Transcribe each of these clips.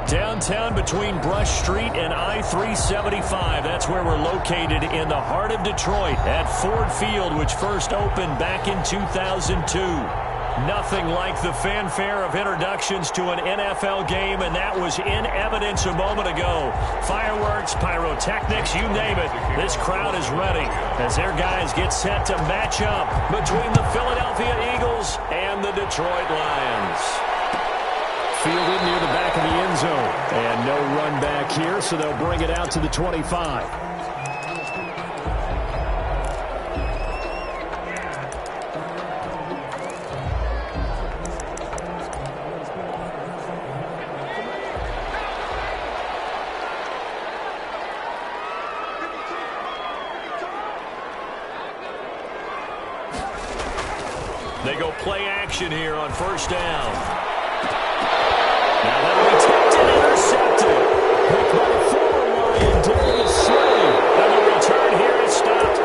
Downtown between Brush Street and I-375. That's where we're located in the heart of Detroit at Ford Field, which first opened back in 2002. Nothing like the fanfare of introductions to an NFL game, and that was in evidence a moment ago. Fireworks, pyrotechnics, you name it. This crowd is ready as their guys get set to match up between the Philadelphia Eagles and the Detroit Lions. Fielded near the back of the end zone. And no run back here, so they'll bring it out to the 25. They go play action here on first down. Now that'll be tipped and intercepted. Picked by the former Lion, Darius Slay. And the return here is stopped.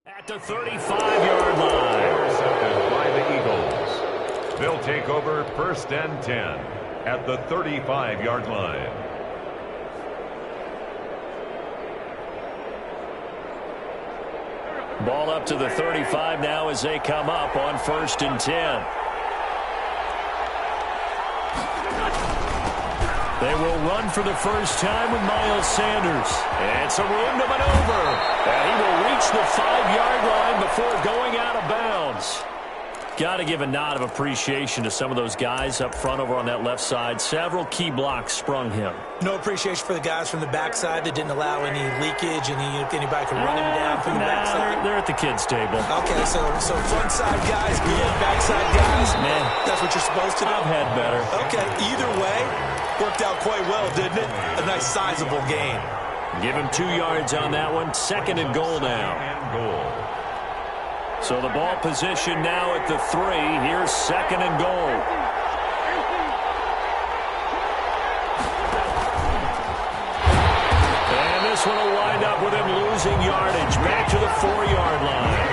At the 35-yard line. Intercepted by the Eagles. They'll take over first and 10 at the 35-yard line. Ball up to the 35 now as they come up on first and 10. They will run for the first time with Miles Sanders. And some room to maneuver. And he will reach the 5-yard line before going out of bounds. Got to give a nod of appreciation to some of those guys up front over on that left side. Several key blocks sprung him. No appreciation for the guys from the backside that didn't allow any leakage and anybody could run him down from the backside. They're at the kids' table. Okay, so front side guys, good, backside guys. Man, that's what you're supposed to do. I've had better. Okay, either way, worked out quite well, didn't it? A nice sizable gain. Give him 2 yards on that one. Second and goal now. So the ball position now at the 3. Here's second and goal. And this one will wind up with him losing yardage. Back to the 4-yard line.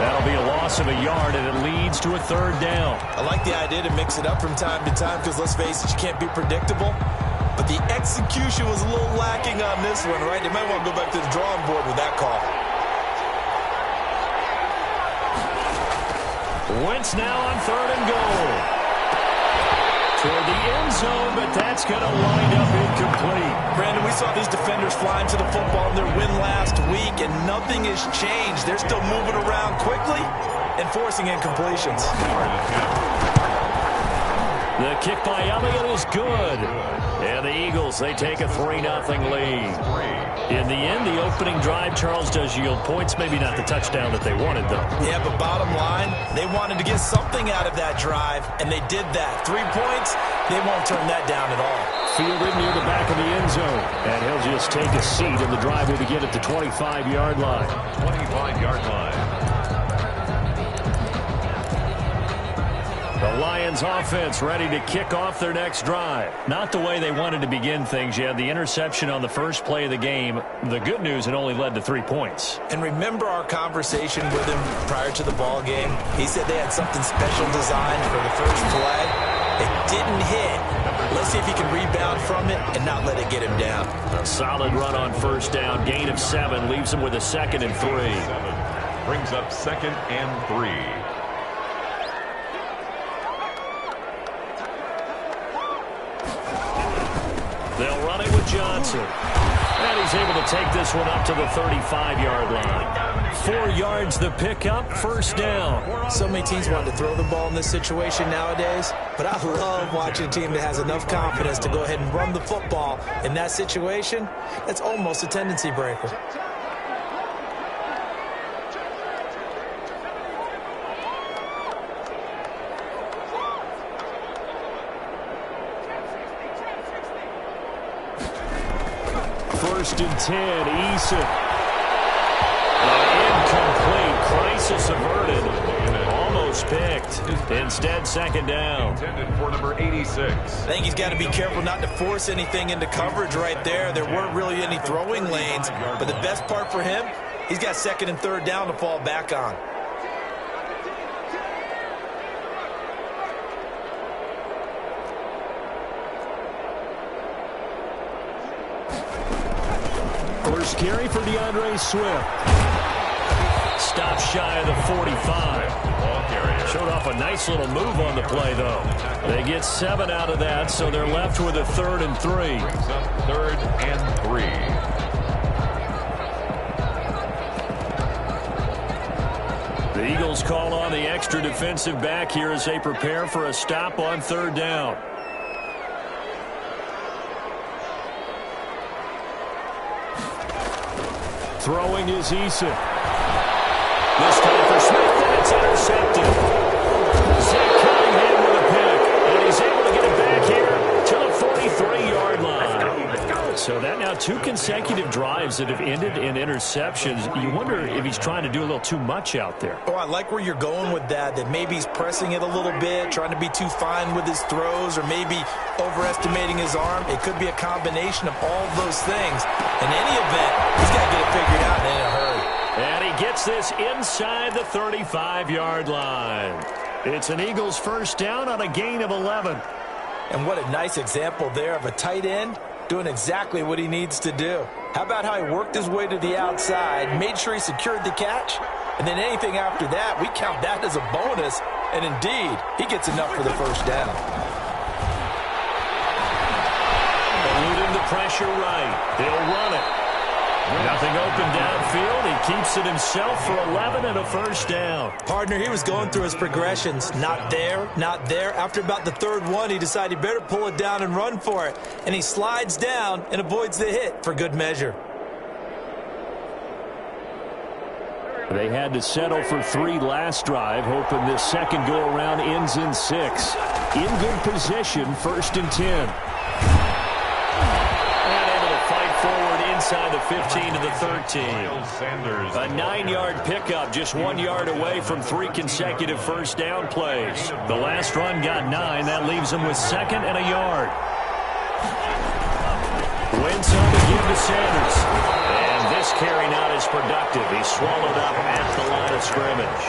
That'll be a loss of a yard, and it leads to a third down. I like the idea to mix it up from time to time because, let's face it, you can't be predictable. But the execution was a little lacking on this one, right? They might want to go back to the drawing board with that call. Wentz now on third and goal. Toward the end zone, but that's going to wind up incomplete. Brandon, we saw these defenders flying to the football in their win last week, and nothing has changed. They're still moving around quickly and forcing incompletions. The kick by Elliott is good. And the Eagles, they take a 3-0 lead. In the end, the opening drive, Charles, does yield points. Maybe not the touchdown that they wanted, though. Yeah, but bottom line, they wanted to get something out of that drive, and they did that. 3 points, they won't turn that down at all. Fielded near the back of the end zone. And he'll just take a seat, and the drive will begin at the 25-yard line. 25-yard line. The Lions offense ready to kick off their next drive. Not the way they wanted to begin things. You had the interception on the first play of the game. The good news, it only led to 3 points. And remember our conversation with him prior to the ball game? He said they had something special designed for the first play. It didn't hit. Let's see if he can rebound from it and not let it get him down. A solid run on first down. Gain of 7 leaves him with a 2nd and 3. Brings up 2nd and 3. They'll run it with Johnson. And he's able to take this one up to the 35-yard line. 4 yards the pickup, first down. So many teams want to throw the ball in this situation nowadays, but I love watching a team that has enough confidence to go ahead and run the football in that situation. That's almost a tendency breaker. First and 10, Eason. Incomplete. Crisis averted. Almost picked. Instead, second down. Intended for number 86. I think he's got to be careful not to force anything into coverage right there. There weren't really any throwing lanes, but the best part for him, he's got second and third down to fall back on. First carry for DeAndre Swift. Stop shy of the 45. Showed off a nice little move on the play, though. They get 7 out of that, so they're left with a 3rd and 3. Brings up 3rd and 3. The Eagles call on the extra defensive back here as they prepare for a stop on 3rd down. Throwing is Eason. This time for Smith, and it's intercepted. Zach Cunningham with a pick, and he's able to get it back here to the 43-yard line. So that now 2 consecutive drives that have ended in interceptions. You wonder if he's trying to do a little too much out there. Oh, I like where you're going with that maybe he's pressing it a little bit, trying to be too fine with his throws, or maybe overestimating his arm. It could be a combination of all of those things. In any event, he's got to get it figured out in a hurry. And he gets this inside the 35-yard line. It's an Eagles first down on a gain of 11. And what a nice example there of a tight end doing exactly what he needs to do. How about how he worked his way to the outside, made sure he secured the catch, and then anything after that, we count that as a bonus. And indeed, he gets enough for the first down. Eluding the pressure right. They'll run it. Nothing open downfield. He keeps it himself for 11 and a first down. Partner, he was going through his progressions. Not there, not there. After about the 3rd one, he decided he better pull it down and run for it. And he slides down and avoids the hit for good measure. They had to settle for 3 last drive, hoping this second go-around ends in 6. In good position, first and 10. Inside the 15 to the 13. A 9-yard pickup, just 1 yard away from 3 consecutive first down plays. The last run got 9. That leaves them with 2nd and a yard. Wentz on to give to Sanders. And this carry not as productive. He's swallowed up at the line of scrimmage.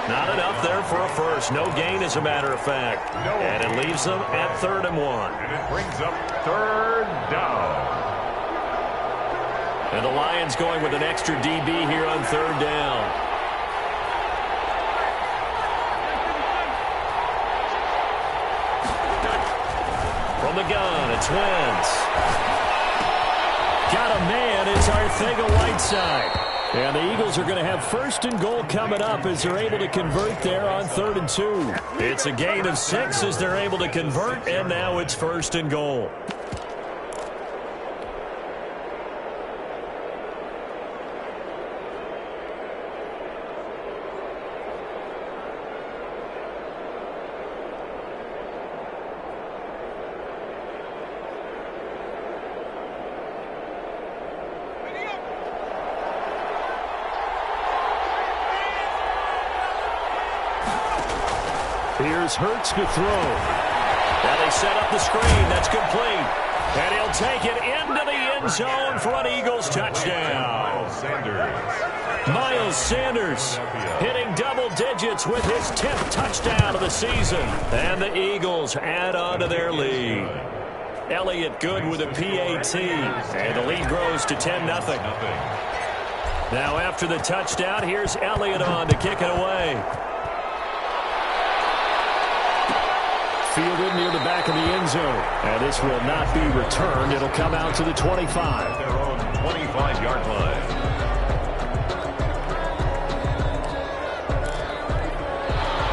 Not enough there for a first. No gain, as a matter of fact. And it leaves them at 3rd and 1. And it brings up 3rd down. And the Lions going with an extra DB here on 3rd down. From the gun, it's Wentz. Got a man, it's Arcega-Whiteside. And the Eagles are going to have 1st and goal coming up as they're able to convert there on 3rd and 2. It's a gain of 6 as they're able to convert, and now it's 1st and goal. Here's Hurts to throw. Now they set up the screen. That's complete. And he'll take it into the end zone for an Eagles touchdown. Miles Sanders hitting double digits with his 10th touchdown of the season. And the Eagles add on to their lead. Elliott good with a PAT. And the lead grows to 10-0. Now after the touchdown, here's Elliott on to kick it away. Fielded near the back of the end zone. And this will not be returned. It'll come out to the 25. 25-yard line.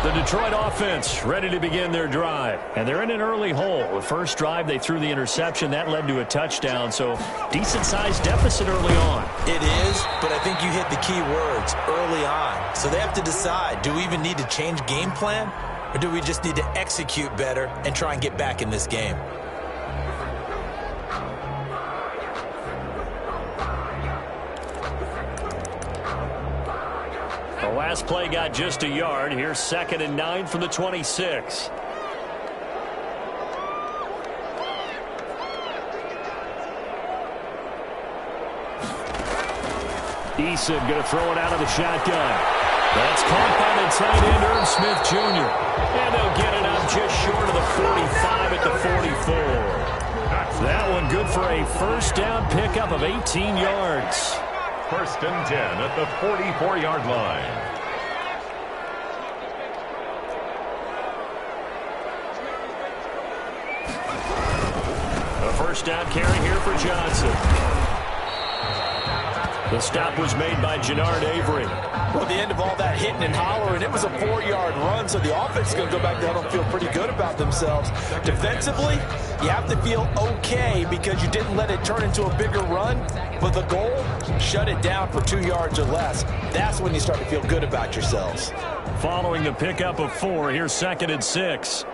The Detroit offense ready to begin their drive. And they're in an early hole. The first drive, they threw the interception. That led to a touchdown. So decent-sized deficit early on. It is, but I think you hit the key words, early on. So they have to decide, do we even need to change game plan? Or do we just need to execute better and try and get back in this game? The last play got just a yard. Here's 2nd and 9 from the 26. Eason going to throw it out of the shotgun. That's caught by the tight end, Irv Smith Jr. And they'll get it up just short of the 45 at the 44. That one good for a first down pickup of 18 yards. 1st and 10 at the 44-yard line. A first down carry here for Johnson. The stop was made by Jannard Avery. Well, the end of all that hitting and hollering, it was a 4-yard run, so the offense is going to go back there and feel pretty good about themselves. Defensively, you have to feel okay because you didn't let it turn into a bigger run, but the goal, shut it down for 2 yards or less. That's when you start to feel good about yourselves. Following the pickup of 4, here's 2nd and 6.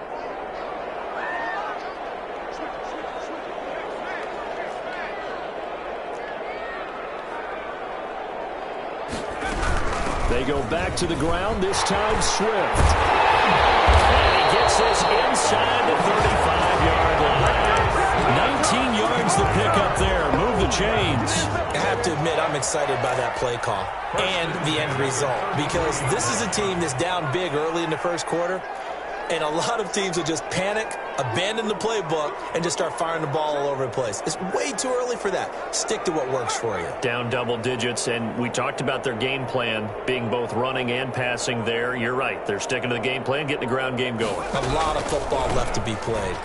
They go back to the ground, this time Swift. And he gets this inside the 35-yard line. 19 yards the pickup there. Move the chains. I have to admit, I'm excited by that play call and the end result because this is a team that's down big early in the first quarter, and a lot of teams will just panic, abandon the playbook, and just start firing the ball all over the place. It's way too early for that. Stick to what works for you. Down double digits, and we talked about their game plan being both running and passing there. You're right. They're sticking to the game plan, getting the ground game going. A lot of football left to be played.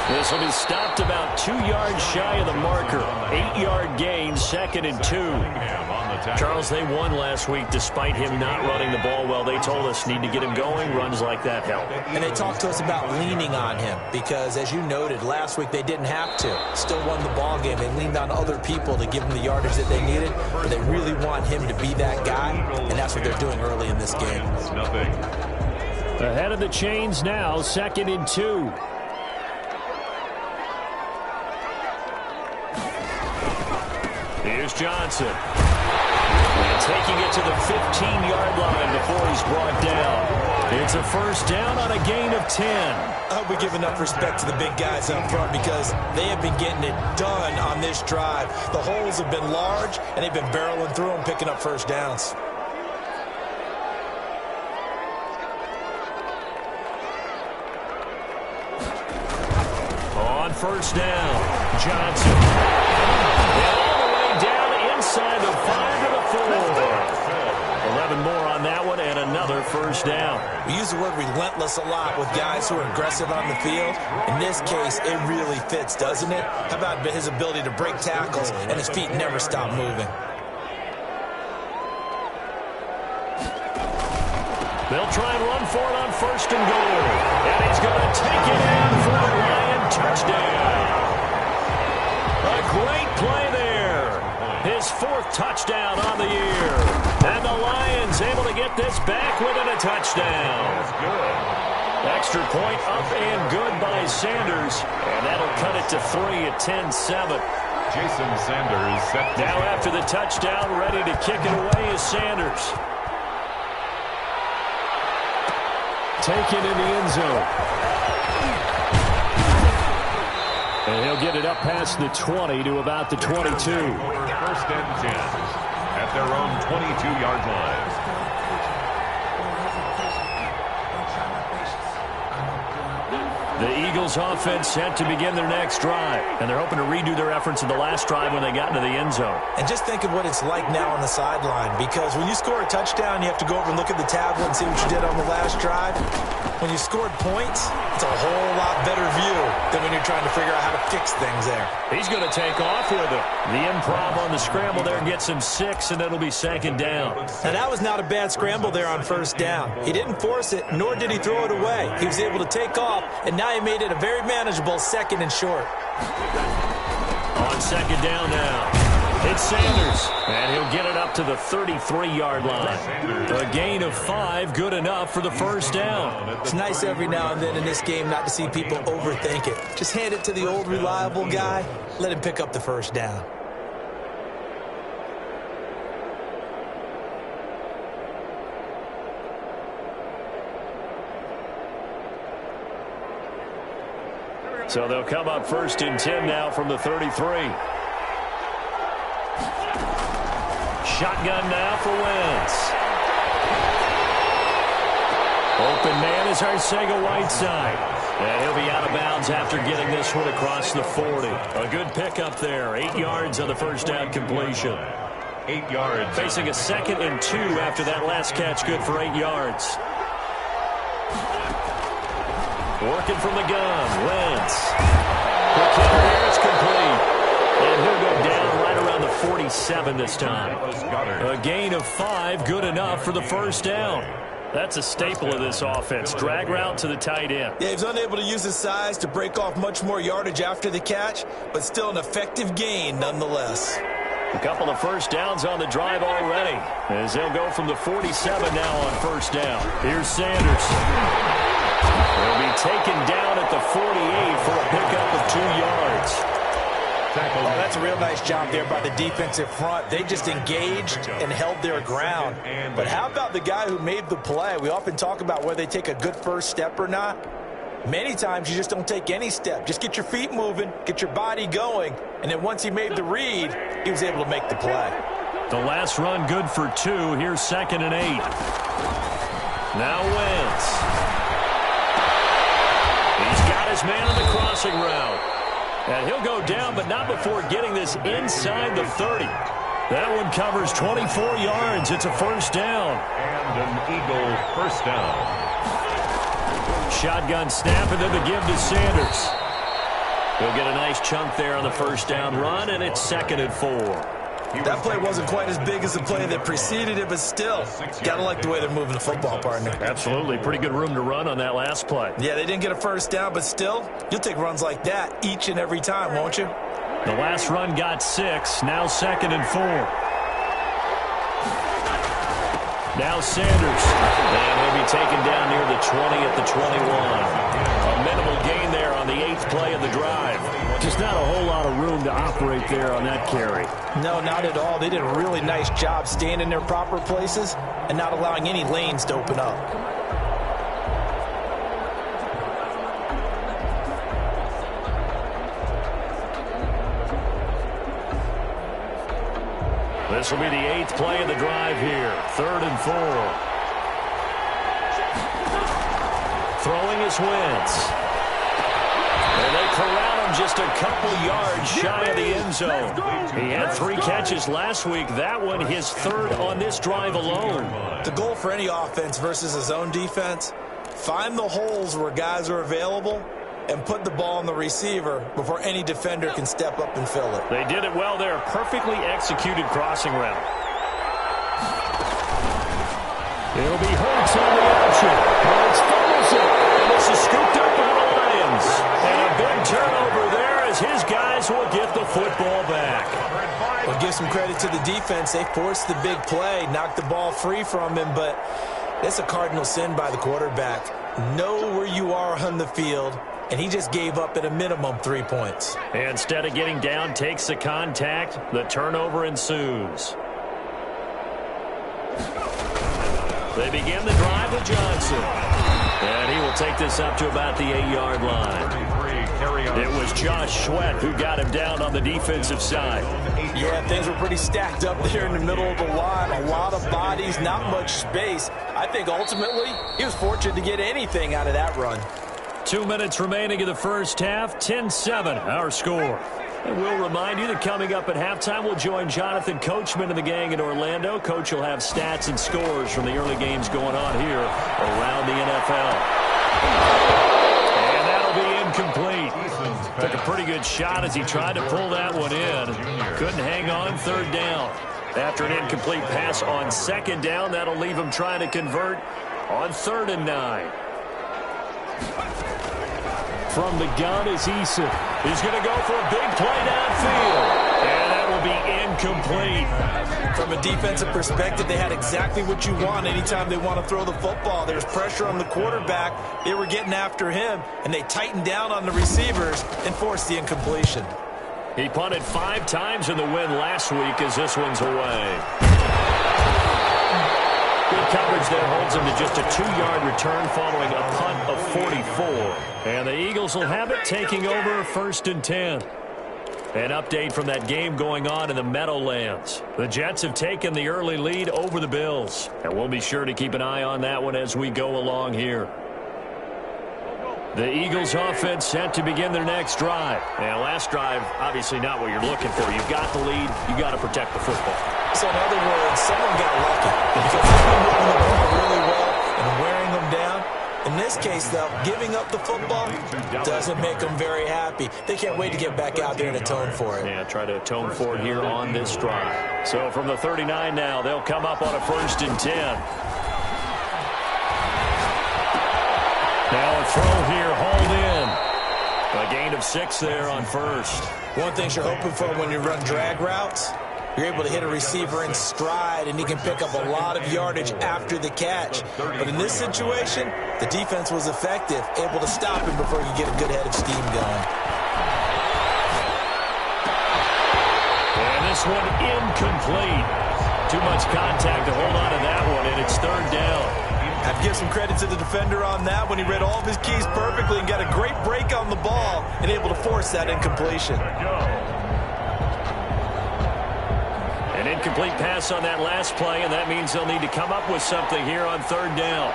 This will be stopped about 2 yards shy of the marker. 8-yard gain, 2nd and 2. Charles, they won last week despite him not running the ball well. They told us need to get him going. Runs like that help. And they talked to us about leaning on him because, as you noted, last week they didn't have to. Still won the ball game. They leaned on other people to give them the yardage that they needed, but they really want him to be that guy, and that's what they're doing early in this game. Ahead of the chains now, 2nd and 2. Here's Johnson. And taking it to the 15-yard line before he's brought down. It's a first down on a gain of 10. I hope we give enough respect to the big guys up front because they have been getting it done on this drive. The holes have been large, and they've been barreling through them, picking up first downs. On first down, Johnson. Inside the 5 to the 4. 11 more on that one and another first down. We use the word relentless a lot with guys who are aggressive on the field. In this case, it really fits, doesn't it? How about his ability to break tackles and his feet never stop moving? They'll try and run for it on 1st and goal. And he's going to take it in for a Lion touchdown. A great play there. His 4th touchdown on the year. And the Lions able to get this back within a touchdown. Extra point up and good by Sanders. And that'll cut it to 3 at 10-7. Jason Sanders set now after the touchdown, ready to kick it away is Sanders. Taken in the end zone. And he'll get it up past the 20 to about the 22. 1st and 10 at their own 22-yard line. The Eagles offense set to begin their next drive. And they're hoping to redo their efforts in the last drive when they got into the end zone. And just think of what it's like now on the sideline. Because when you score a touchdown, you have to go over and look at the tablet and see what you did on the last drive. When you scored points, it's a whole lot better view than when you're trying to figure out how to fix things there. He's going to take off with it. The improv on the scramble there gets him 6, and it'll be second down. Now, that was not a bad scramble there on first down. He didn't force it, nor did he throw it away. He was able to take off, and now he made it a very manageable second and short. On second down now. It's Sanders, and he'll get it up to the 33-yard line. A gain of 5, good enough for the first down. It's nice every now and then in this game not to see people overthink it. Just hand it to the old reliable guy, let him pick up the first down. So they'll come up first and 10 now from the 33. Shotgun now for Wentz. Open man is Arcega-Whiteside. And he'll be out of bounds after getting this one across the 40. A good pickup there. 8 yards on the first down completion. 8 yards. Facing a 2nd and 2 after that last catch. Good for 8 yards. Working from the gun. Wentz. Quick hitter here. It's complete. And he'll go down right around the 47 this time. A gain of 5, good enough for the first down. That's a staple of this offense. Drag route to the tight end. Yeah, he's unable to use his size to break off much more yardage after the catch, but still an effective gain nonetheless. A couple of first downs on the drive already, as they'll go from the 47 now on first down. Here's Sanders. He'll be taken down at the 48 for a pickup of 2 yards. Oh, that's a real nice job there by the defensive front. They just engaged and held their ground. But how about the guy who made the play? We often talk about whether they take a good first step or not. Many times you just don't take any step. Just get your feet moving, get your body going, and then once he made the read, he was able to make the play. The last run good for 2. Here's 2nd and 8. Now Wentz. He's got his man on the crossing route. And he'll go down, but not before getting this inside the 30. That one covers 24 yards. It's a first down. And an Eagle first down. Shotgun snap, and then the give to Sanders. He'll get a nice chunk there on the first down run, and it's 2nd and 4. That play wasn't quite as big as the play that preceded it, but still, gotta like the way they're moving the football, partner. Absolutely. Pretty good room to run on that last play. Yeah, they didn't get a first down, but still, you'll take runs like that each and every time, won't you? The last run got 6. Now 2nd and 4. Now Sanders. And he'll be taken down near the 20 at the 21. A minimal gain there on the 8th play of the drive. Just not a whole lot of room to operate there on that carry. No, not at all. They did a really nice job staying in their proper places and not allowing any lanes to open up. This will be the 8th play of the drive here. 3rd and 4. Throwing is Wentz. And they corral him just a couple yards shy of the end zone. He had 3 catches last week. That one his 3rd on this drive alone. The goal for any offense versus a zone defense, find the holes where guys are available and put the ball on the receiver before any defender can step up and fill it. They did it well there. Perfectly executed crossing route. It'll be Hurts on the option. Hurts fumbles it. And this is scooped up by the Lions. And a big turnover there as his guys will get the football back. Well, give some credit to the defense. They forced the big play, knocked the ball free from him, but it's a cardinal sin by the quarterback. Know where you are on the field, and he just gave up at a minimum 3 points. And instead of getting down, takes the contact. The turnover ensues. They begin the drive with Johnson. And he will take this up to about the 8-yard line. It was Josh Sweat who got him down on the defensive side. Yeah, things were pretty stacked up there in the middle of the line. A lot of bodies, not much space. I think ultimately he was fortunate to get anything out of that run. 2 minutes remaining in the first half. 10-7, our score. And we'll remind you that coming up at halftime, we'll join Jonathan Coachman and the gang in Orlando. Coach will have stats and scores from the early games going on here around the NFL. And that'll be incomplete. Took a pretty good shot as he tried to pull that one in. Couldn't hang on third down. After an incomplete pass on second down, that'll leave him trying to convert on 3rd and 9. From the gun is Eason. He's going to go for a big play downfield. And that will be incomplete. From a defensive perspective, they had exactly what you want anytime they want to throw the football. There's pressure on the quarterback. They were getting after him, and they tightened down on the receivers and forced the incompletion. He punted 5 times in the win last week as this one's away. Good coverage there holds him to just a 2-yard return following a punt of 44. And the Eagles will have it taking over 1st and 10. An update from that game going on in the Meadowlands. The Jets have taken the early lead over the Bills. And we'll be sure to keep an eye on that one as we go along here. The Eagles offense set to begin their next drive. And last drive, obviously not what you're looking for. You've got the lead. You've got to protect the football. So in other words, someone got lucky because they've been moving the ball really well and wearing them down. In this case, though, giving up the football doesn't make them very happy. They can't wait to get back out there and atone for it. Yeah, try to atone for it here on this drive. So from the 39 now, they'll come up on a 1st and 10. Now a throw here, hauled in. A gain of 6 there on 1st. One thing you're hoping for when you run drag routes, you're able to hit a receiver in stride, and he can pick up a lot of yardage after the catch. But in this situation, the defense was effective, able to stop him before you get a good head of steam going. And this one incomplete. Too much contact to hold on to that one, and it's 3rd down. I'd give some credit to the defender on that when he read all of his keys perfectly and got a great break on the ball and able to force that incompletion. An incomplete pass on that last play, and that means they'll need to come up with something here on 3rd down.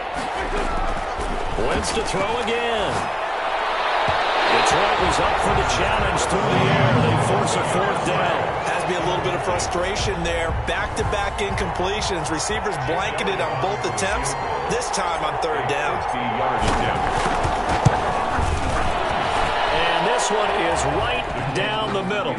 Wentz to throw again. Detroit was up for the challenge through the air. They force a 4th down. Has to be a little bit of frustration there. Back-to-back incompletions. Receivers blanketed on both attempts, this time on 3rd down. And this one is right down the middle.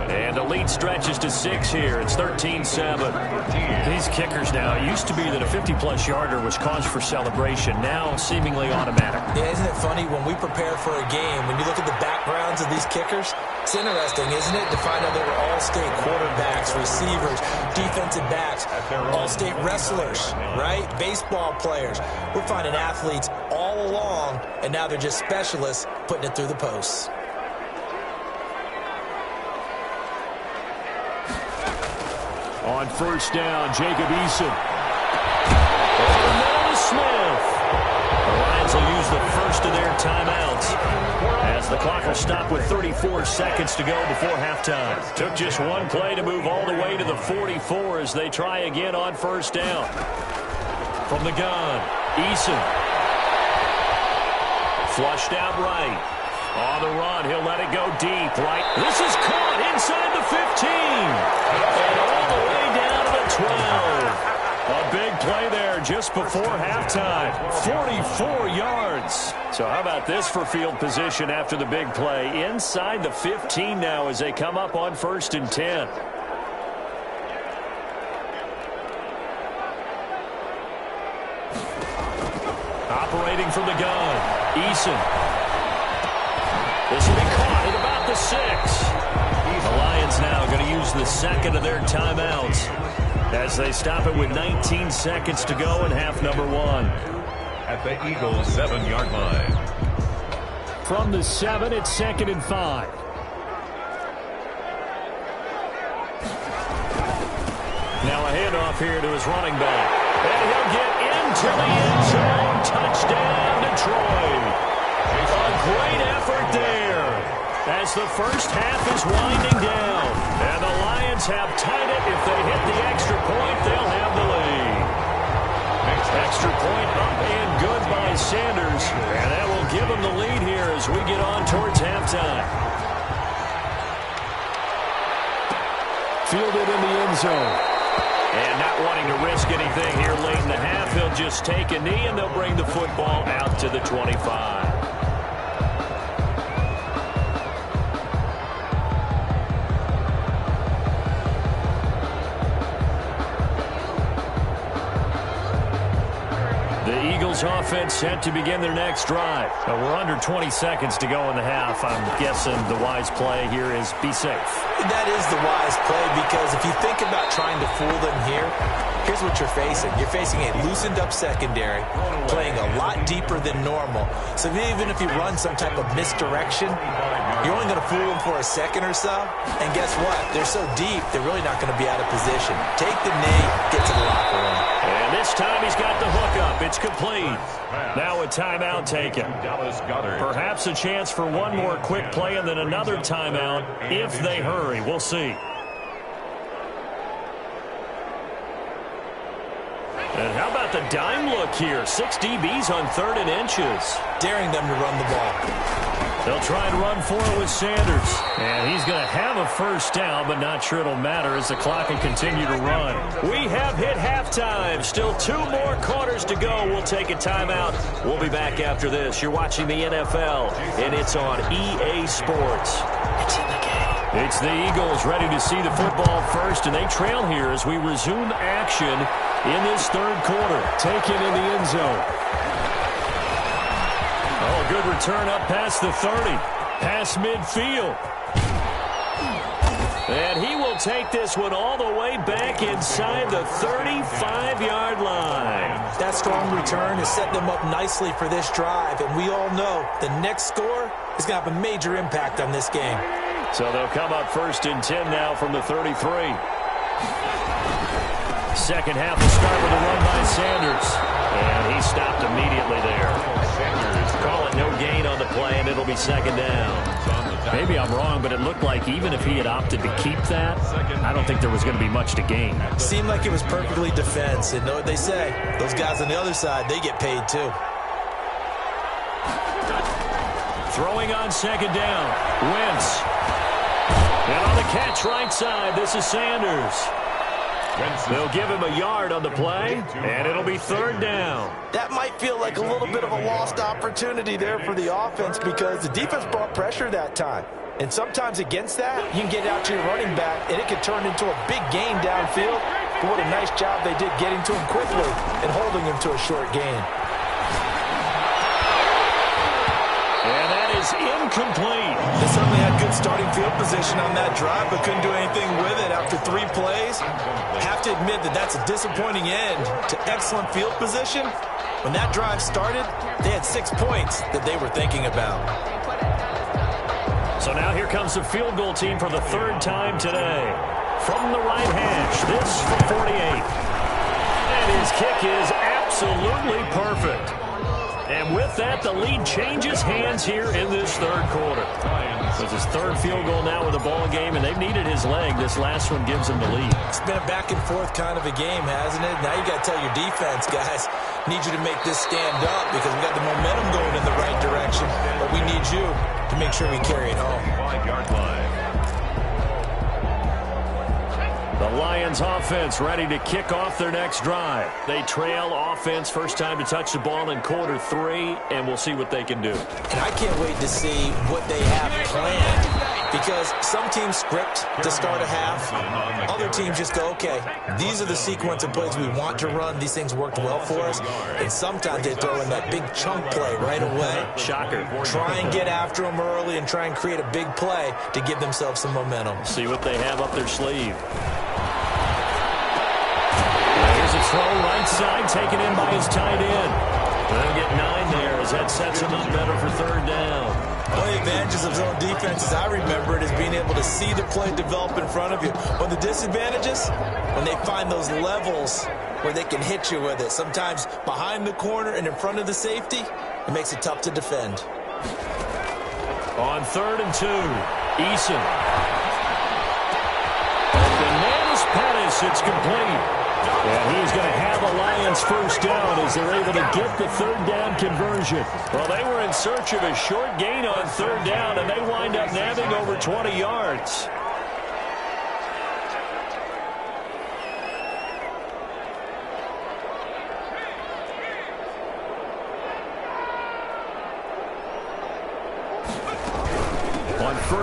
And the lead stretches to 6 here. It's 13-7. These kickers now, it used to be that a 50-plus yarder was cause for celebration. Now seemingly automatic. Yeah, isn't it funny when we prepare for a game, when you look at the backgrounds of these kickers, it's interesting, isn't it, to find out they were all-state quarterbacks, receivers, defensive backs, all-state wrestlers, right? Baseball players. We're finding athletes all along, and now they're just specialists putting it through the posts. On 1st down, Jacob Eason. Oh, Smith. The Lions will use the first of their timeouts as the clock will stop with 34 seconds to go before halftime. Took just one play to move all the way to the 44 as they try again on 1st down. From the gun, Eason. Flushed out right. On the run, he'll let it go deep, right? This is caught inside the 15. And all the way down to the 12. A big play there just before halftime. 44 yards. So how about this for field position after the big play? Inside the 15 now as they come up on 1st and 10. Operating from the gun, Eason. This will be caught at about the 6. The Lions now going to use the second of their timeouts as they stop it with 19 seconds to go in half number 1. At the Eagles' 7-yard line. From the 7, it's 2nd and 5. Now a handoff here to his running back. And he'll get into the end zone. Touchdown, Detroit. A great effort there as the first half is winding down. And the Lions have tied it. If they hit the extra point, they'll have the lead. Extra point up and good by Sanders. And that will give them the lead here as we get on towards halftime. Fielded in the end zone. And not wanting to risk anything here late in the half, he'll just take a knee, and they'll bring the football out to the 25. The Eagles offense set to begin their next drive. We're under 20 seconds to go in the half. I'm guessing the wise play here is be safe. That is the wise play, because if you think about trying to fool them here, here's what you're facing. You're facing a loosened up secondary, playing a lot deeper than normal. So even if you run some type of misdirection, you're only going to fool them for a second or so. And guess what? They're so deep, they're really not going to be out of position. Take the knee, get to the locker room. And this time he's got the hook up. It's complete. Now a timeout taken. Perhaps a chance for one more quick play and then another timeout if they hurry. We'll see. And how about the dime look here? 6 DBs on 3rd and inches. Daring them to run the ball. They'll try and run for it with Sanders. And he's going to have a first down, but not sure it'll matter as the clock will continue to run. We have hit halftime. Still 2 more quarters to go. We'll take a timeout. We'll be back after this. You're watching the NFL, and it's on EA Sports. It's in the game. It's the Eagles ready to see the football first, and they trail here as we resume action in this 3rd quarter. Taken in the end zone. Oh, good return up past the 30. Past midfield. And he will take this one all the way back inside the 35-yard line. That strong return has set them up nicely for this drive, and we all know the next score is going to have a major impact on this game. So they'll come up 1st and 10 now from the 33. Second half will start with a run by Sanders. And he stopped immediately there. Call it no gain on the play, and it'll be 2nd down. Maybe I'm wrong, but it looked like even if he had opted to keep that, I don't think there was going to be much to gain. Seemed like it was perfectly defense. And know what they say? Those guys on the other side, they get paid too. Throwing on 2nd down. Wentz. And on the catch right side, this is Sanders. They'll give him a yard on the play, and it'll be 3rd down. That might feel like a little bit of a lost opportunity there for the offense, because the defense brought pressure that time. And sometimes against that, you can get out to your running back, and it can turn into a big gain downfield. But what a nice job they did getting to him quickly and holding him to a short gain. And that is incomplete. They certainly had good starting field position on that drive, but couldn't do anything with it after 3 plays. Have to admit that that's a disappointing end to excellent field position. When that drive started, they had 6 points that they were thinking about. So now here comes the field goal team for the 3rd time today. From the right hash, this from 48. And his kick is absolutely perfect. And with that, the lead changes hands here in this 3rd quarter. It's his 3rd field goal now with the ball game, and they've needed his leg. This last one gives him the lead. It's been a back-and-forth kind of a game, hasn't it? Now you got to tell your defense, guys, need you to make this stand up because we got the momentum going in the right direction, but we need you to make sure we carry it home. 5-yard line. The Lions offense ready to kick off their next drive. They trail offense, first time to touch the ball in quarter 3, and we'll see what they can do. And I can't wait to see what they have planned, because some teams script to start a half. Other teams just go, okay, these are the sequence of plays we want to run. These things worked well for us. And sometimes they throw in that big chunk play right away. Shocker. Try and get after them early and try and create a big play to give themselves some momentum. See what they have up their sleeve. Here's a throw right side, taken in by his tight end. They'll get 9 there as that sets him up better for 3rd down. One of the advantages of zone defense, as I remember it, is being able to see the play develop in front of you. One of the disadvantages, when they find those levels where they can hit you with it, sometimes behind the corner and in front of the safety, it makes it tough to defend. On 3rd and 2, Eason. Bananas Pettis, it's complete. And he's going to have a Lions first down as they're able to get the 3rd down conversion. Well, they were in search of a short gain on 3rd down, and they wind up nabbing over 20 yards.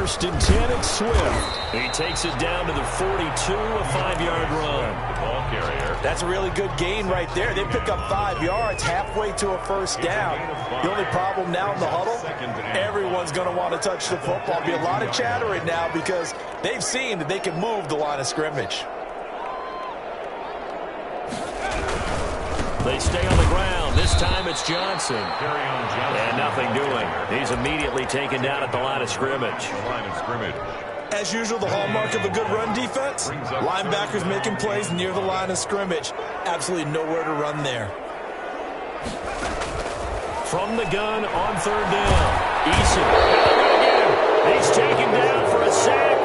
1st and 10, it's Swift. He takes it down to the 42, a 5-yard run. The ball carrier. That's a really good gain right there. They pick up 5 yards halfway to a first down. The only problem now in the huddle, everyone's going to want to touch the football. There'll be a lot of chattering now because they've seen that they can move the line of scrimmage. They stay on the ground. This time it's Johnson. And nothing doing. He's immediately taken down at the line of scrimmage. As usual, the hallmark of a good run defense, linebackers making plays near the line of scrimmage. Absolutely nowhere to run there. From the gun on 3rd down. Eason. He's taken down for a sack.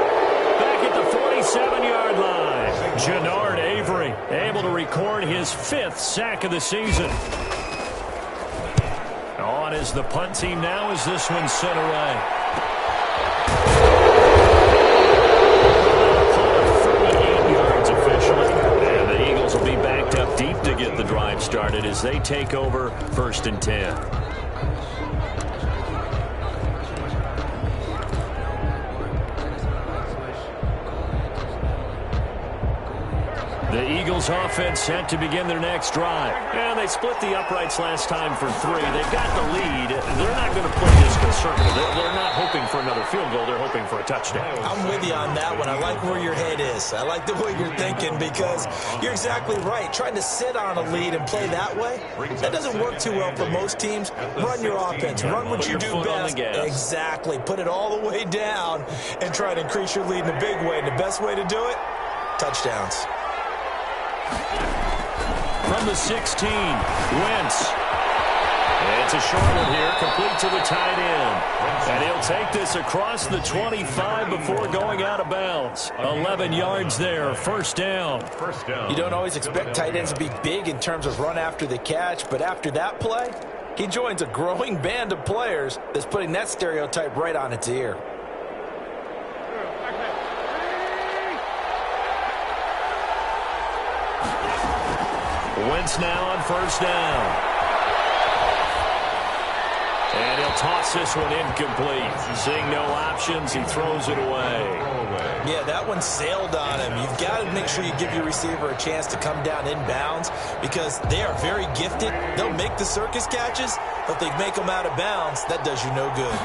Back at the 47-yard line. Jannard Avery able to record his 5th sack of the season. On is the punt team now as this one's sent away. 38 yards officially. And the Eagles will be backed up deep to get the drive started as they take over 1st and 10. The Eagles offense set to begin their next drive. And they split the uprights last time for 3. They've got the lead. They're not going to play this conservative. They're not hoping for another field goal. They're hoping for a touchdown. I'm with you on that one. I like where your head is. I like the way you're thinking because you're exactly right. Trying to sit on a lead and play that way, that doesn't work too well for most teams. Run your offense. Run what you do best. Exactly. Put it all the way down and try to increase your lead in a big way. And the best way to do it, touchdowns. From the 16, Wentz. It's a short one here, complete to the tight end. And he'll take this across the 25 before going out of bounds. 11 yards there, 1st down. You don't always expect tight ends to be big in terms of run after the catch, but after that play, he joins a growing band of players that's putting that stereotype right on its ear. Wentz now on 1st down. And he'll toss this one incomplete. Seeing no options, he throws it away. Yeah, that one sailed on him. You've got to make sure you give your receiver a chance to come down inbounds because they are very gifted. They'll make the circus catches, but they make them out of bounds. That does you no good.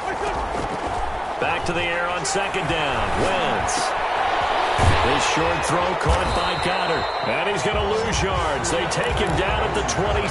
Back to the air on 2nd down. Wentz. This short throw caught by Goddard. And he's going to lose yards. They take him down at the 26.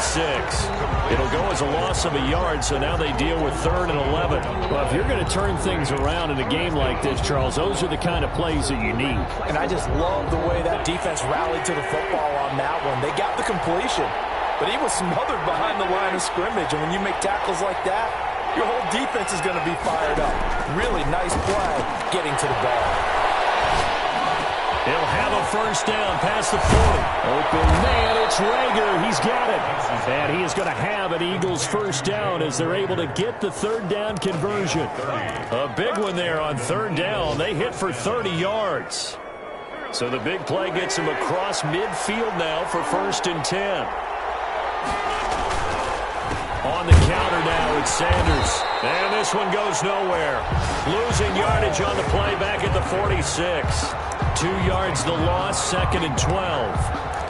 It'll go as a loss of a yard, so now they deal with 3rd and 11. Well, if you're going to turn things around in a game like this, Charles, those are the kind of plays that you need. And I just love the way that defense rallied to the football on that one. They got the completion, but he was smothered behind the line of scrimmage. And when you make tackles like that, your whole defense is going to be fired up. Really nice play getting to the ball. He'll have a 1st down past the 40. Open man, it's Rager. He's got it. And he is going to have an Eagles 1st down as they're able to get the 3rd down conversion. A big one there on 3rd down. They hit for 30 yards. So the big play gets him across midfield now for 1st and 10. On the counter now, it's Sanders. And this one goes nowhere. Losing yardage on the play back at the 46. 2 yards the loss, 2nd and 12.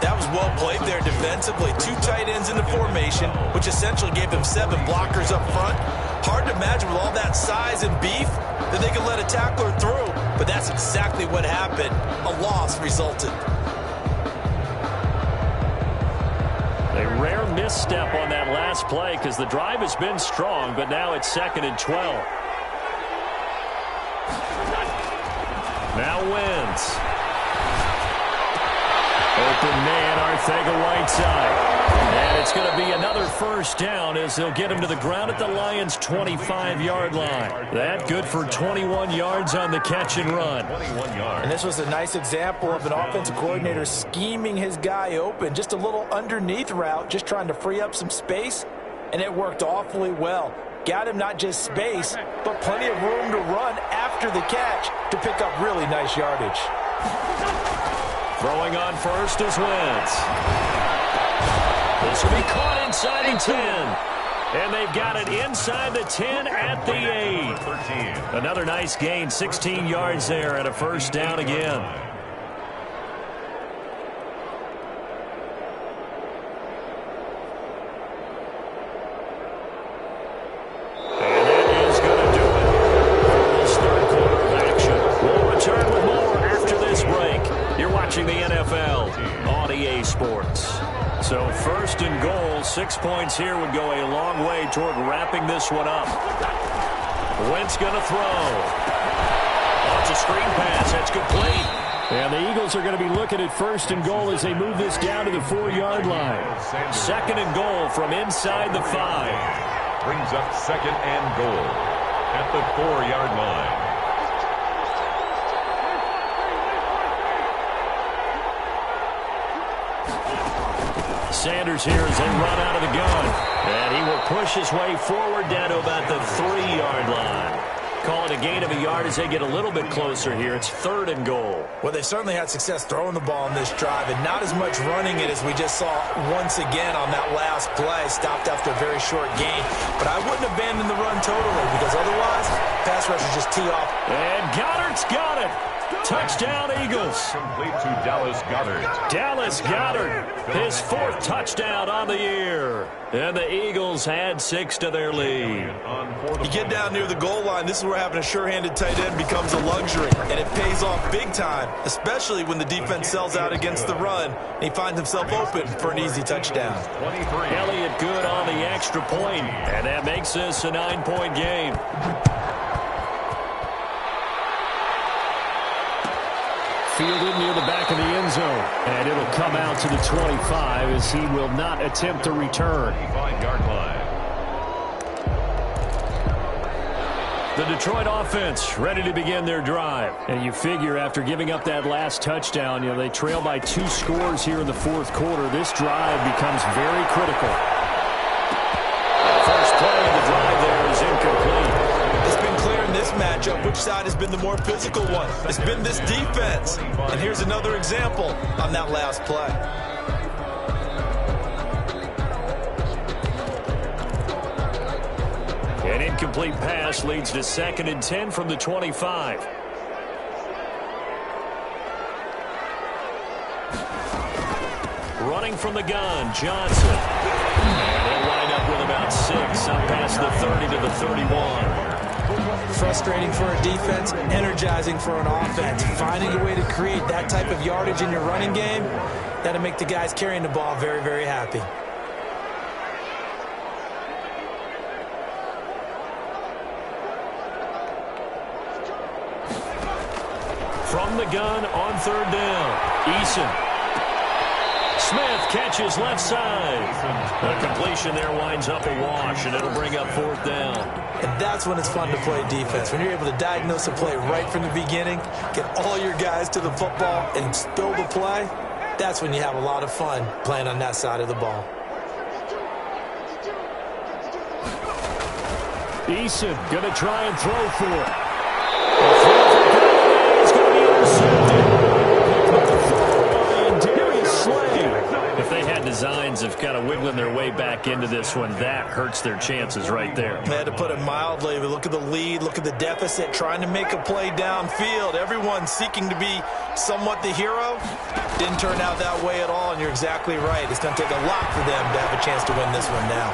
That was well played there defensively. 2 tight ends in the formation, which essentially gave them 7 blockers up front. Hard to imagine with all that size and beef that they could let a tackler through, but that's exactly what happened. A loss resulted. A rare misstep on that last play because the drive has been strong, but now it's 2nd and 12. Now Wentz. Open man, Arthega right side. And it's going to be another 1st down as they'll get him to the ground at the Lions' 25-yard line. That good for 21 yards on the catch and run. 21 yards. And this was a nice example of an offensive coordinator scheming his guy open. Just a little underneath route, just trying to free up some space, and it worked awfully well. Got him not just space, but plenty of room to run after the catch to pick up really nice yardage. Throwing on 1st is Wentz. This will be caught inside the 10. And they've got it inside the 10 at the 8. Another nice gain, 16 yards there and a first down again. The NFL on EA Sports. So first and goal, 6 points here would go a long way toward wrapping this one up. Wentz going to throw. It's a screen pass. That's complete. And the Eagles are going to be looking at first and goal as they move this down to the 4-yard line. Second and goal from inside the 5. Brings up second and goal at the 4-yard line. Sanders here as they run out of the gun. And he will push his way forward down to about the 3-yard line. Call it a gain of a yard as they get a little bit closer here. It's third and goal. Well, they certainly had success throwing the ball in this drive, and not as much running it as we just saw once again on that last play. Stopped after a very short gain. But I wouldn't abandon the run totally, because otherwise, pass rushers just tee off. And Goddard's got it. Touchdown, Eagles. Complete to Dallas Goedert. Dallas Goedert, his 4th touchdown on the year. And the Eagles add 6 to their lead. You get down near the goal line, this is where having a sure-handed tight end becomes a luxury. And it pays off big time, especially when the defense sells out against the run. And he finds himself open for an easy touchdown. Elliott good on the extra point, and that makes this a 9-point game. Fielded near the back of the end zone. And it'll come out to the 25 as he will not attempt to return. 25-yard line. The Detroit offense ready to begin their drive. And you figure after giving up that last touchdown, they trail by 2 scores here in the 4th quarter. This drive becomes very critical. First play of the drive there is incomplete. It's been clear in this matchup which side has been the more physical one. It's been this defense. And here's another example on that last play. An incomplete pass leads to 2nd and 10 from the 25. Running from the gun, Johnson. And he'll wind up with about 6 up past the 30 to the 31. Frustrating for a defense, energizing for an offense. Finding a way to create that type of yardage in your running game, that'll make the guys carrying the ball very, very happy. From the gun on 3rd down, Eason. Smith catches left side. The completion there winds up a wash, and it'll bring up 4th down. And that's when it's fun to play defense. When you're able to diagnose a play right from the beginning, get all your guys to the football, and spill the play, that's when you have a lot of fun playing on that side of the ball. Eason going to try and throw for it. It's going to be intercepted. If they had designs of kind of wiggling their way back into this one, that hurts their chances right there. They had to put it mildly. But look at the lead, look at the deficit, trying to make a play downfield. Everyone seeking to be somewhat the hero. Didn't turn out that way at all, and you're exactly right. It's going to take a lot for them to have a chance to win this one now.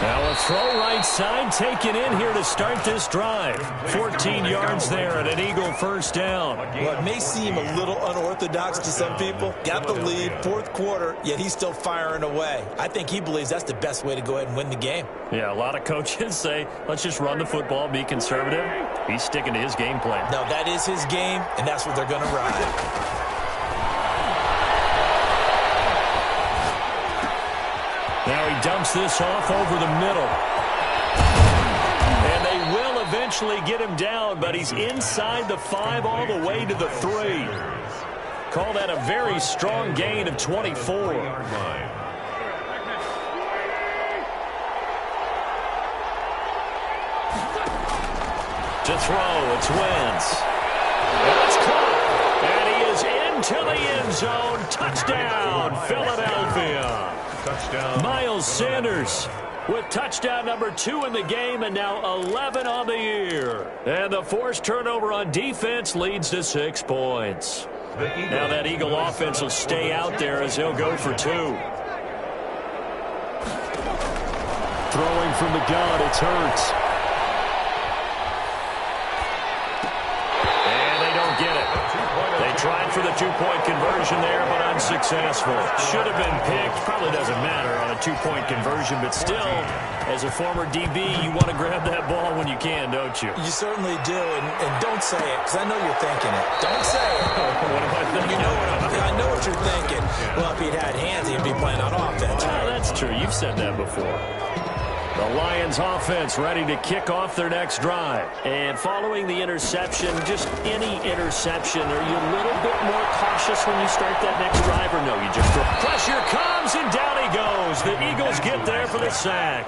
Now a throw right side taken in here to start this drive. 14 yards there and an Eagle 1st down. Well, it may seem a little unorthodox to some people. Got the lead, 4th quarter, yet he's still firing away. I think he believes that's the best way to go ahead and win the game. Yeah, a lot of coaches say, let's just run the football, be conservative. He's sticking to his game plan. No, that is his game, and that's what they're going to ride. Now he dumps this off over the middle. And they will eventually get him down, but he's inside the 5 all the way to the 3. Call that a very strong gain of 24. To throw, it's Wentz. It's caught, and he is into the end zone. Touchdown, Philadelphia. Touchdown. Miles Sanders with touchdown number 2 in the game and now 11 on the year. And the forced turnover on defense leads to 6 points. Now that Eagle offense will stay out there as they'll go for 2. Throwing from the gun, it's Hurts. Get it. They tried for the 2-point conversion there, but unsuccessful. Should have been picked. Probably doesn't matter on a 2-point conversion, but still, as a former DB, you want to grab that ball when you can, don't you? You certainly do, and don't say it, because I know you're thinking it. Don't say it. What am I thinking? I know what you're thinking. Well, if he'd had hands, he'd be playing on offense. Well, that's true. You've said that before. The Lions offense ready to kick off their next drive. And following the interception, just any interception, are you a little bit more cautious when you start that next drive, or no, you just throw? Pressure comes, and down he goes. The Eagles get there for the sack.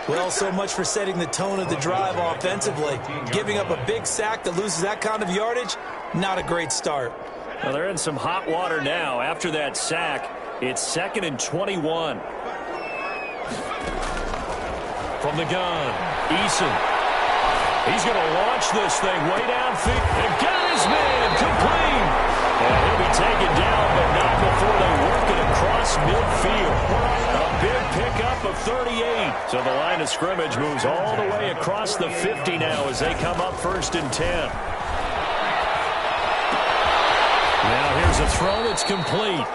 Well, so much for setting the tone of the drive offensively. Giving up a big sack that loses that kind of yardage, not a great start. Well, they're in some hot water now. After that sack, it's 2nd and 21. From the gun, Eason. He's going to launch this thing way downfield. And got his man complete. And he'll be taken down, but not before they work it across midfield. A big pickup of 38. So the line of scrimmage moves all the way across the 50 now as they come up 1st and 10. Now here's a throw that's complete.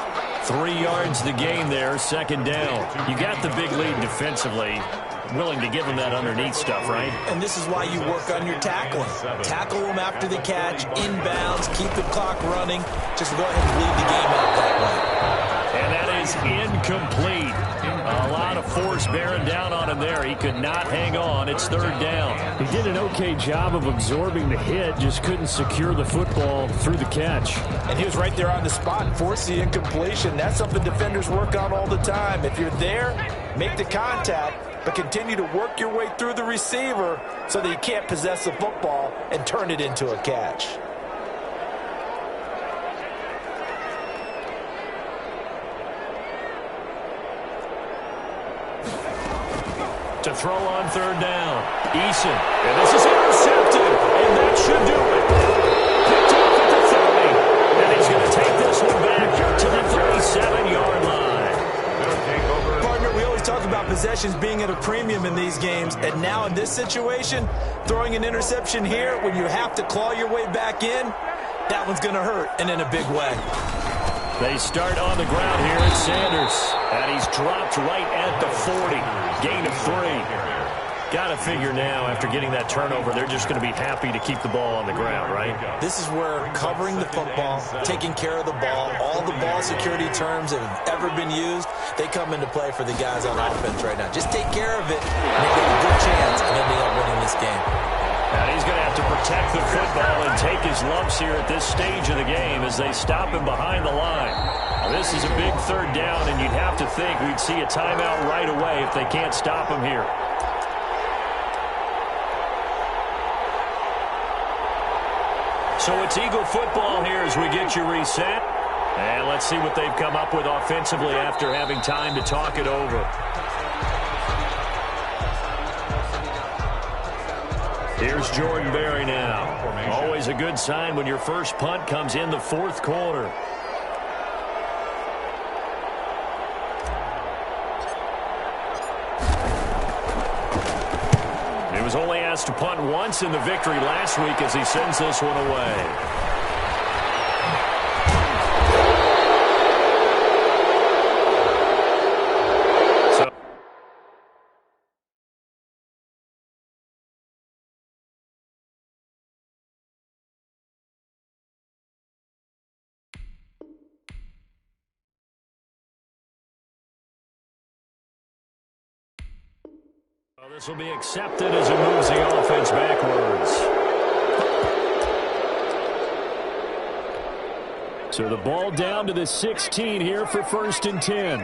3 yards the game there, 2nd down. You got the big lead defensively. Willing to give them that underneath stuff, right? And this is why you work on your tackling. Tackle them after the catch, inbounds, keep the clock running. Just go ahead and lead the game out that way. And that is incomplete. A lot of force bearing down on him there. He could not hang on. It's 3rd down. He did an okay job of absorbing the hit, just couldn't secure the football through the catch. And he was right there on the spot and forced the incompletion. That's something defenders work on all the time. If you're there, make the contact, but continue to work your way through the receiver so that you can't possess the football and turn it into a catch. To throw on 3rd down. Eason. And this is intercepted. And that should do it. Picked off at the 30. And he's going to take this one back to the 37-yard line. Partner, we always talk about possessions being at a premium in these games. And now in this situation, throwing an interception here when you have to claw your way back in, that one's going to hurt, and in a big way. They start on the ground here at Sanders. And he's dropped right at the 40. Gain of 3. Got to figure now, after getting that turnover, they're just going to be happy to keep the ball on the ground, right? This is where covering the football, taking care of the ball, all the ball security terms that have ever been used, they come into play for the guys on offense right now. Just take care of it, and they get a good chance of ending up winning this game. And he's going to have to protect the football and take his lumps here at this stage of the game as they stop him behind the line. Now, this is a big 3rd down, and you'd have to think we'd see a timeout right away if they can't stop him here. So it's Eagle football here as we get you reset. And let's see what they've come up with offensively after having time to talk it over. Here's Jordan Berry now. Always a good sign when your first punt comes in the 4th quarter. He was only asked to punt once in the victory last week as he sends this one away. Well, this will be accepted as it moves the offense backwards. So the ball down to the 16 here for 1st and 10.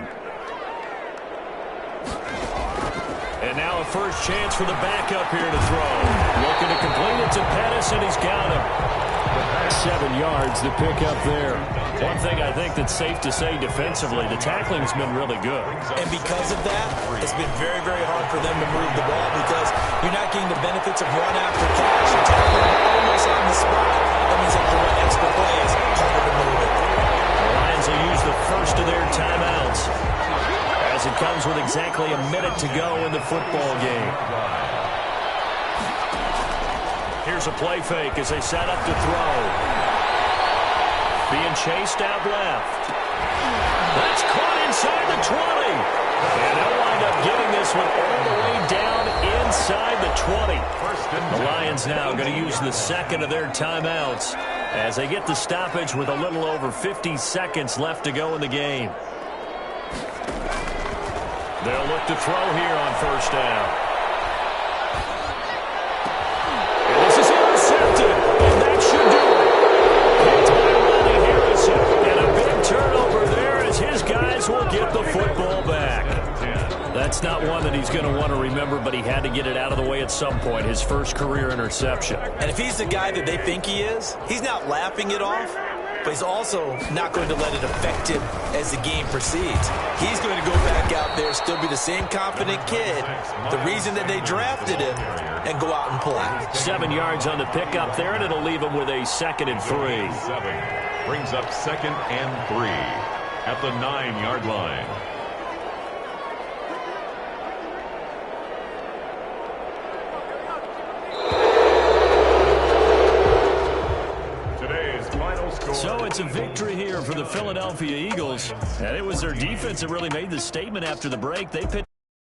And now a first chance for the backup here to throw. Looking to complete it to Pettis, and he's got him. 7 yards, the pickup there. One thing I think that's safe to say defensively, the tackling's been really good. And because of that, it's been very, very hard for them to move the ball because you're not getting the benefits of run after catch. You tackle them almost on the spot. That means they have to run extra plays, harder to move it. The Lions will use the first of their timeouts as it comes with exactly a minute to go in the football game. Here's a play fake as they set up to throw. Being chased out left. That's caught inside the 20. And they'll wind up getting this one all the way down inside the 20. The Lions now going to use the second of their timeouts as they get the stoppage with a little over 50 seconds left to go in the game. They'll look to throw here on first down. And this is intercepted, and that should do it. Picked by Ronnie Harrison, and a big turnover there as his guys will get the football back. That's not one that he's going to want to remember, but he had to get it out of the way at some point, his first career interception. And if he's the guy that they think he is, he's not laughing it off, but he's also not going to let it affect him as the game proceeds. He's going to go back out there, still be the same confident kid, the reason that they drafted him, and go out and play. 7 yards on the pickup there, and it'll leave him with a 2nd and 3. Brings up 2nd and 3 at the 9-yard line. So it's a victory here for the Philadelphia Eagles, and it was their defense that really made the statement after the break. They pitched